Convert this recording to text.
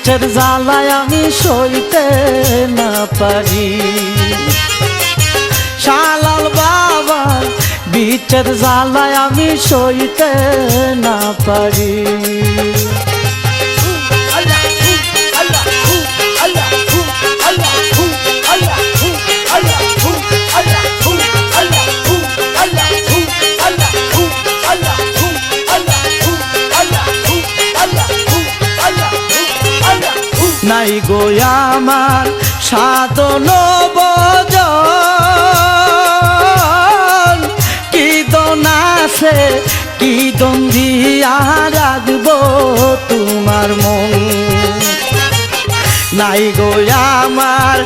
বিচ্ছেদ জ্বালায় আমি সইতে না পারি। শালাল বাবা বিচ্ছেদ জ্বালায় আমি সইতে না পারি। নাই গো আমার সাধন বজন, কি দন আছে কি দন দিয়া রাখবো তোমার মন। নাই গো আমার